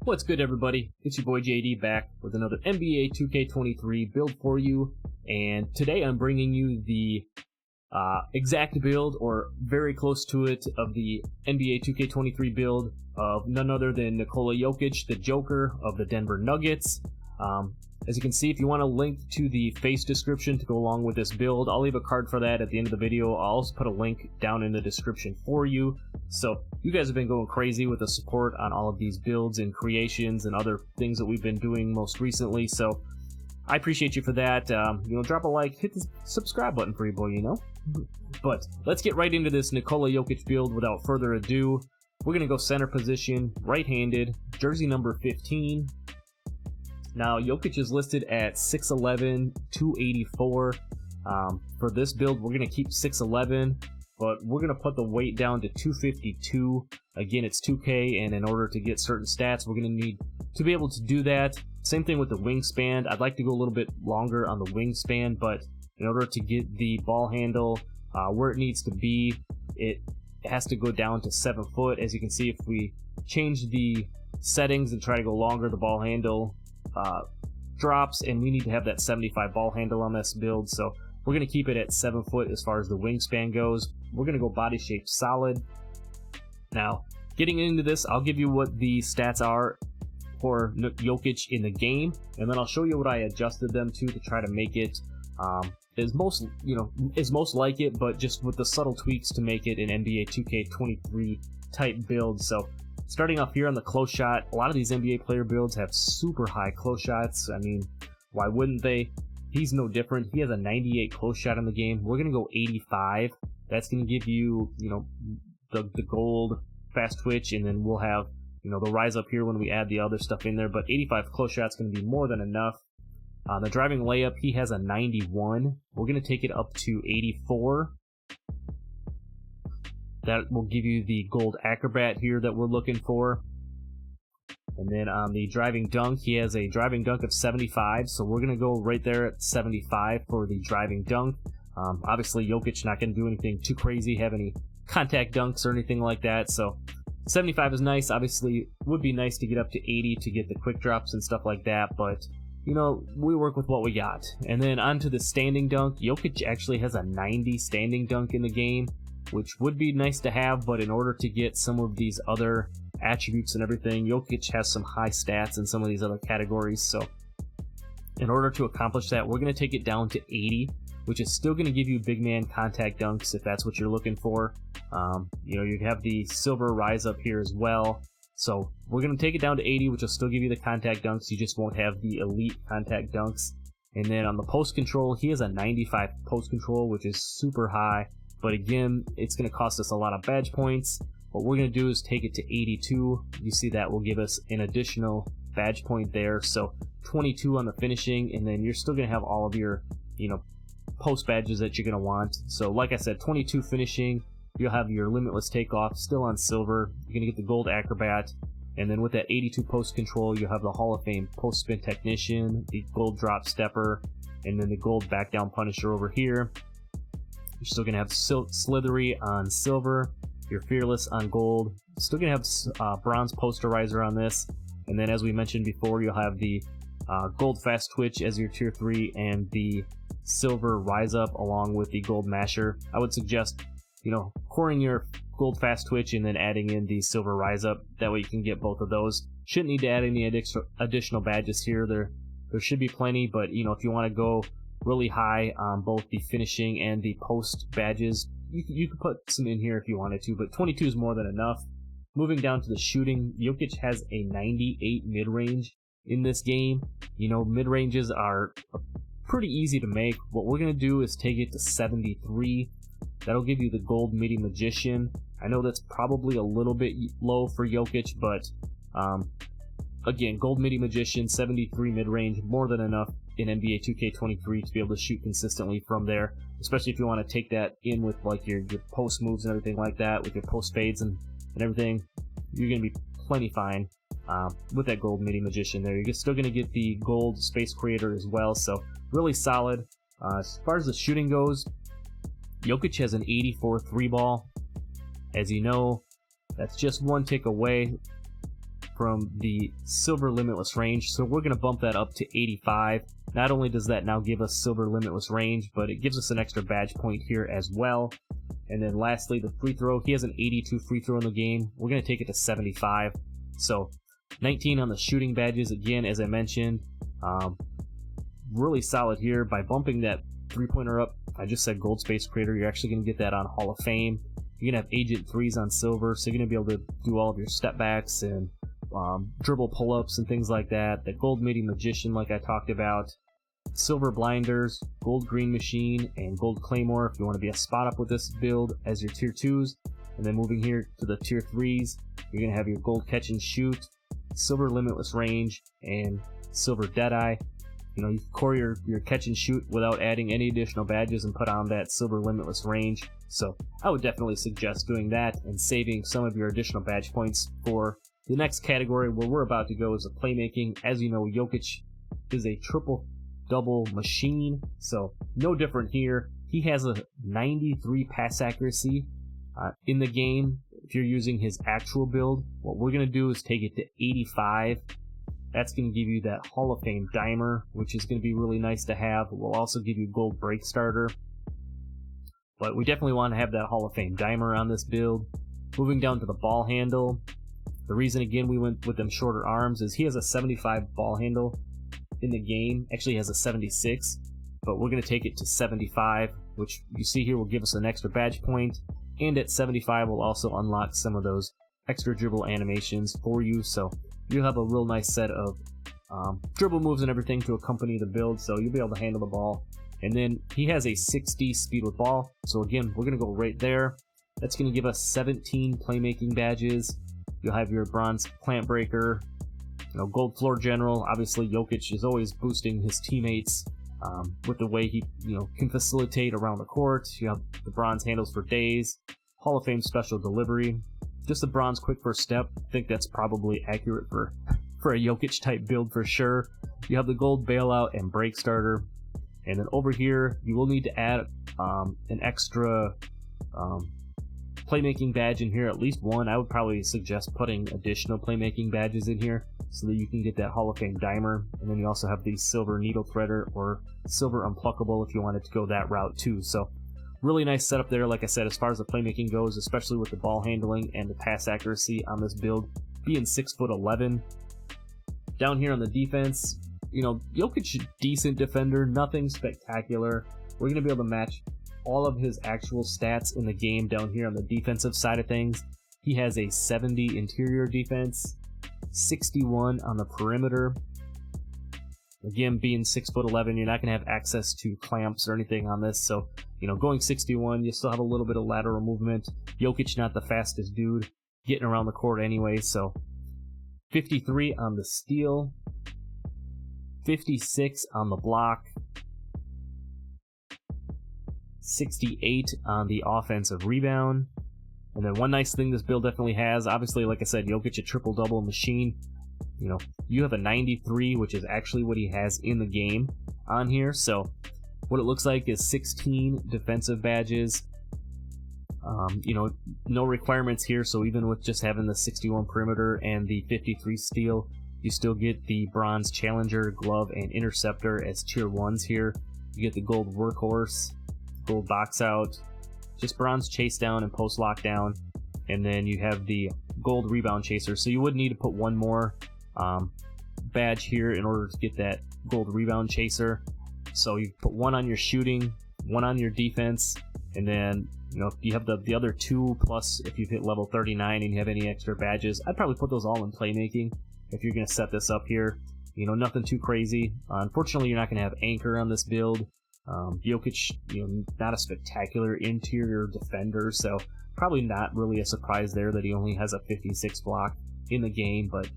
What's good, everybody? It's your boy JD back with another NBA 2K23 build for you, and today I'm bringing you the exact build, or very close to it, of the NBA 2K23 build of none other than Nikola Jokic, the Joker of the Denver Nuggets. As you can see, if you want a link to the face description to go along with this build, I'll leave a card for that at the end of the video. I'll also put a link down in the description for you. So you guys have been going crazy with the support on all of these builds and creations and other things that we've been doing most recently. So I appreciate you for that. Drop a like, hit the subscribe button for you, boy, But let's get right into this Nikola Jokic build without further ado. We're going to go center position, right-handed, jersey number 15. Now, Jokic is listed at 6'11", 284. For this build, we're going to keep 6'11", but we're going to put the weight down to 252. Again, it's 2K, and in order to get certain stats, we're going to need to be able to do that. Same thing with the wingspan. I'd like to go a little bit longer on the wingspan, but in order to get the ball handle where it needs to be, it has to go down to 7 foot. As you can see, if we change the settings and try to go longer, the ball handle drops, and we need to have that 75 ball handle on this build, so we're going to keep it at 7 foot as far as the wingspan goes. We're going to go body shape solid. Now, getting into this, I'll give you what the stats are for Jokic in the game, and then I'll show you what I adjusted them to try to make it as most like it, but just with the subtle tweaks to make it an NBA 2K23 type build. So starting off here on the close shot, a lot of these NBA player builds have super high close shots. I mean, why wouldn't they? He's no different. He has a 98 close shot in the game. We're going to go 85. That's going to give you, the gold fast twitch, and then we'll have, the rise up here when we add the other stuff in there. But 85 close shot's going to be more than enough. The driving layup, he has a 91. We're going to take it up to 84. That will give you the gold acrobat here that we're looking for. And then on the driving dunk, he has a driving dunk of 75, so we're going to go right there at 75 for the driving dunk. Obviously, Jokic not going to do anything too crazy, have any contact dunks or anything like that, so 75 is nice. Obviously, would be nice to get up to 80 to get the quick drops and stuff like that, but we work with what we got. And then onto the standing dunk, Jokic actually has a 90 standing dunk in the game, which would be nice to have, but in order to get some of these other attributes and everything, Jokic has some high stats in some of these other categories, so in order to accomplish that, we're going to take it down to 80, which is still going to give you big man contact dunks if that's what you're looking for. You have the silver rise up here as well, so we're going to take it down to 80, which will still give you the contact dunks. You just won't have the elite contact dunks. And then on the post control, he has a 95 post control, which is super high. But again, it's going to cost us a lot of badge points. What we're going to do is take it to 82. You see that will give us an additional badge point there. So 22 on the finishing, and then you're still going to have all of your, post badges that you're going to want. So like I said, 22 finishing. You'll have your limitless takeoff still on silver. You're going to get the gold acrobat. And then with that 82 post control, you'll have the Hall of Fame post spin technician, the gold drop stepper, and then the gold back down punisher over here. You're still going to have Slithery on silver, your Fearless on gold. Still going to have bronze posterizer on this. And then as we mentioned before, you'll have the gold fast twitch as your tier 3 and the silver rise up along with the gold masher. I would suggest, coring your gold fast twitch and then adding in the silver rise up. That way you can get both of those. Shouldn't need to add any additional badges here. There should be plenty, but if you want to go really high on both the finishing and the post badges, you could put some in here if you wanted to, but 22 is more than enough. Moving down to the shooting, Jokic has a 98 mid-range in this game. Mid-ranges are pretty easy to make. What we're going to do is take it to 73. That'll give you the gold midi magician. I know that's probably a little bit low for Jokic, but again, gold midi magician, 73 mid-range, more than enough in NBA 2K23 to be able to shoot consistently from there, especially if you want to take that in with like your post moves and everything like that, with your post fades and everything. You're going to be plenty fine with that gold midi magician there. You're still going to get the gold space creator as well, so really solid. As far as the shooting goes, Jokic has an 84 3 ball. As you know, that's just one tick away. from the silver limitless range, so we're going to bump that up to 85. Not only does that now give us silver limitless range, but it gives us an extra badge point here as well. And then lastly, the free throw. He has an 82 free throw in the game. We're going to take it to 75. So 19 on the shooting badges, again, as I mentioned. Really solid here. By bumping that three-pointer up, I just said Gold Space Creator, you're actually going to get that on Hall of Fame. You're going to have Agent 3s on silver, so you're going to be able to do all of your step backs and dribble pull-ups and things like that. The Gold Midi Magician, like I talked about. Silver Blinders, Gold Green Machine, and Gold Claymore if you want to be a spot up with this build as your tier 2s. And then moving here to the tier 3s, you're going to have your Gold Catch and Shoot, Silver Limitless Range, and Silver Deadeye. You know, you can core your catch and shoot without adding any additional badges and put on that Silver Limitless Range. So I would definitely suggest doing that and saving some of your additional badge points for the next category where we're about to go, is the Playmaking. As you know, Jokic is a triple-double machine, so no different here. He has a 93 pass accuracy in the game. If you're using his actual build, what we're going to do is take it to 85. That's going to give you that Hall of Fame Dimer, which is going to be really nice to have. We'll also give you Gold Break Starter. But we definitely want to have that Hall of Fame Dimer on this build. Moving down to the ball handle. The reason, again, we went with them shorter arms is he has a 75 ball handle in the game. Actually, he has a 76. But we're going to take it to 75, which you see here will give us an extra badge point. And at 75, we'll also unlock some of those extra dribble animations for you. So you'll have a real nice set of dribble moves and everything to accompany the build, so you'll be able to handle the ball. And then he has a 60 speed with ball, so again, we're going to go right there. That's going to give us 17 playmaking badges. You'll have your bronze plant breaker, gold floor general. Obviously, Jokic is always boosting his teammates with the way he can facilitate around the court. You have the bronze handles for days, Hall of Fame special delivery. Just a bronze quick first step. I think that's probably accurate for a Jokic type build for sure. You have the gold bailout and break starter. And then over here, you will need to add an extra playmaking badge in here, at least one. I would probably suggest putting additional playmaking badges in here so that you can get that Hall of Fame Dimer. And then you also have the silver needle threader or silver unpluckable if you wanted to go that route too. So really nice setup there, like I said, as far as the playmaking goes, especially with the ball handling and the pass accuracy on this build, being 6'11". Down here on the defense, Jokic, decent defender, nothing spectacular. We're going to be able to match all of his actual stats in the game down here on the defensive side of things. He has a 70 interior defense, 61 on the perimeter. Again, being 6'11", you're not going to have access to clamps or anything on this, so going 61, you still have a little bit of lateral movement. Jokic, not the fastest dude getting around the court anyway, so 53 on the steal, 56 on the block, 68 on the offensive rebound. And then one nice thing this build definitely has, obviously, like I said, Jokic, a triple-double machine. You have a 93, which is actually what he has in the game on here. So what it looks like is 16 defensive badges. No requirements here, so even with just having the 61 perimeter and the 53 steal, you still get the bronze challenger, glove, and interceptor as tier 1s here. You get the gold workhorse, gold box out, just bronze chase down and post lockdown, and then you have the gold rebound chaser. So you would need to put one more badge here in order to get that gold rebound chaser. So you put one on your shooting, one on your defense, and then you have the other two, plus if you've hit level 39 and you have any extra badges, I'd probably put those all in playmaking if you're going to set this up here. Nothing too crazy. Unfortunately, you're not going to have anchor on this build. Jokic, not a spectacular interior defender, so probably not really a surprise there that he only has a 56 block in the game, but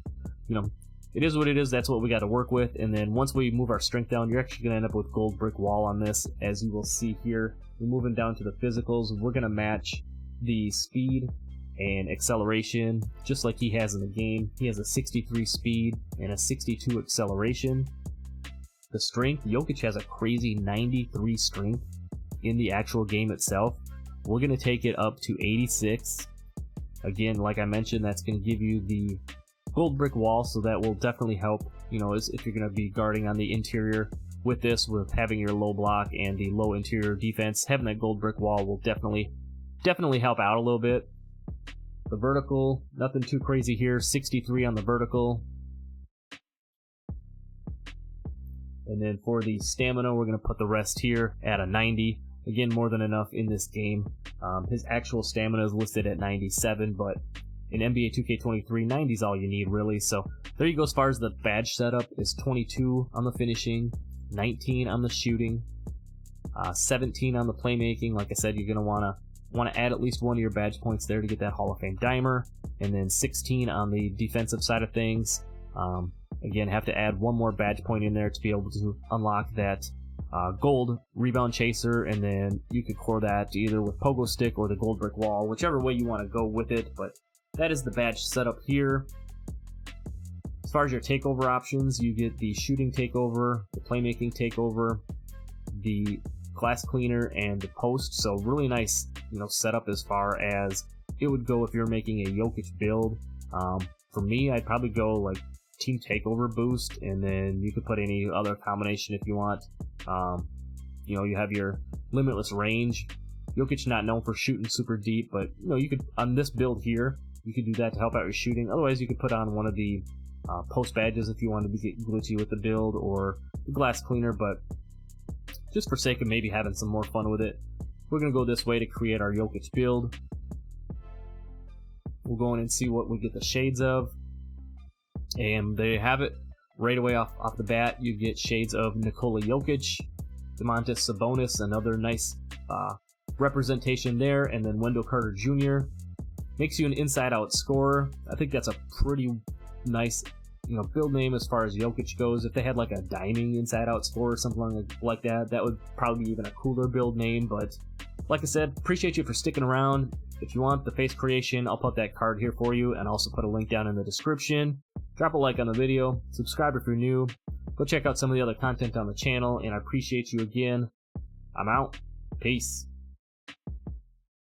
it is what it is. That's what we got to work with. And then once we move our strength down, you're actually going to end up with gold brick wall on this, as you will see here. We're moving down to the physicals. We're going to match the speed and acceleration just like he has in the game. He has a 63 speed and a 62 acceleration. The strength, Jokic has a crazy 93 strength in the actual game itself. We're going to take it up to 86. Again, like I mentioned, that's going to give you the gold brick wall, so that will definitely help, you know, if you're going to be guarding on the interior with this, with having your low block and the low interior defense. Having that gold brick wall will definitely help out a little bit. The vertical, nothing too crazy here, 63 on the vertical. And then for the stamina, we're going to put the rest here at a 90. Again, more than enough in this game. His actual stamina is listed at 97, but in NBA 2K23, 90 is all you need, really. So there you go. As far as the badge setup, is 22 on the finishing, 19 on the shooting, 17 on the playmaking. Like I said, you're going to want to add at least one of your badge points there to get that Hall of Fame dimer, and then 16 on the defensive side of things. Again, have to add one more badge point in there to be able to unlock that gold rebound chaser, and then you could core that either with pogo stick or the gold brick wall, whichever way you want to go with it. But that is the badge setup here. As far as your takeover options, you get the shooting takeover, the playmaking takeover, the glass cleaner, and the post. So really nice, you know, setup as far as it would go if you're making a Jokic build. For me, I'd probably go like team takeover boost, and then you could put any other combination if you want. You know, you have your limitless range. Jokic not known for shooting super deep, but you know, you could, on this build here, you could do that to help out your shooting. Otherwise, you could put on one of the post badges if you wanted to get glitchy with the build, or the glass cleaner. But just for sake of maybe having some more fun with it, we're gonna go this way to create our Jokic build. We'll go in and see what we get the shades of. And there you have it. Right away off the bat, you get shades of Nikola Jokic, Domantas Sabonis, another nice representation there, and then Wendell Carter Jr. Makes you an inside-out scorer. I think that's a pretty nice, you know, build name as far as Jokic goes. If they had like a diamond inside-out scorer or something like that, that would probably be even a cooler build name. But like I said, appreciate you for sticking around. If you want the face creation, I'll put that card here for you, and also put a link down in the description. Drop a like on the video, subscribe if you're new, go check out some of the other content on the channel, and I appreciate you again. I'm out. Peace.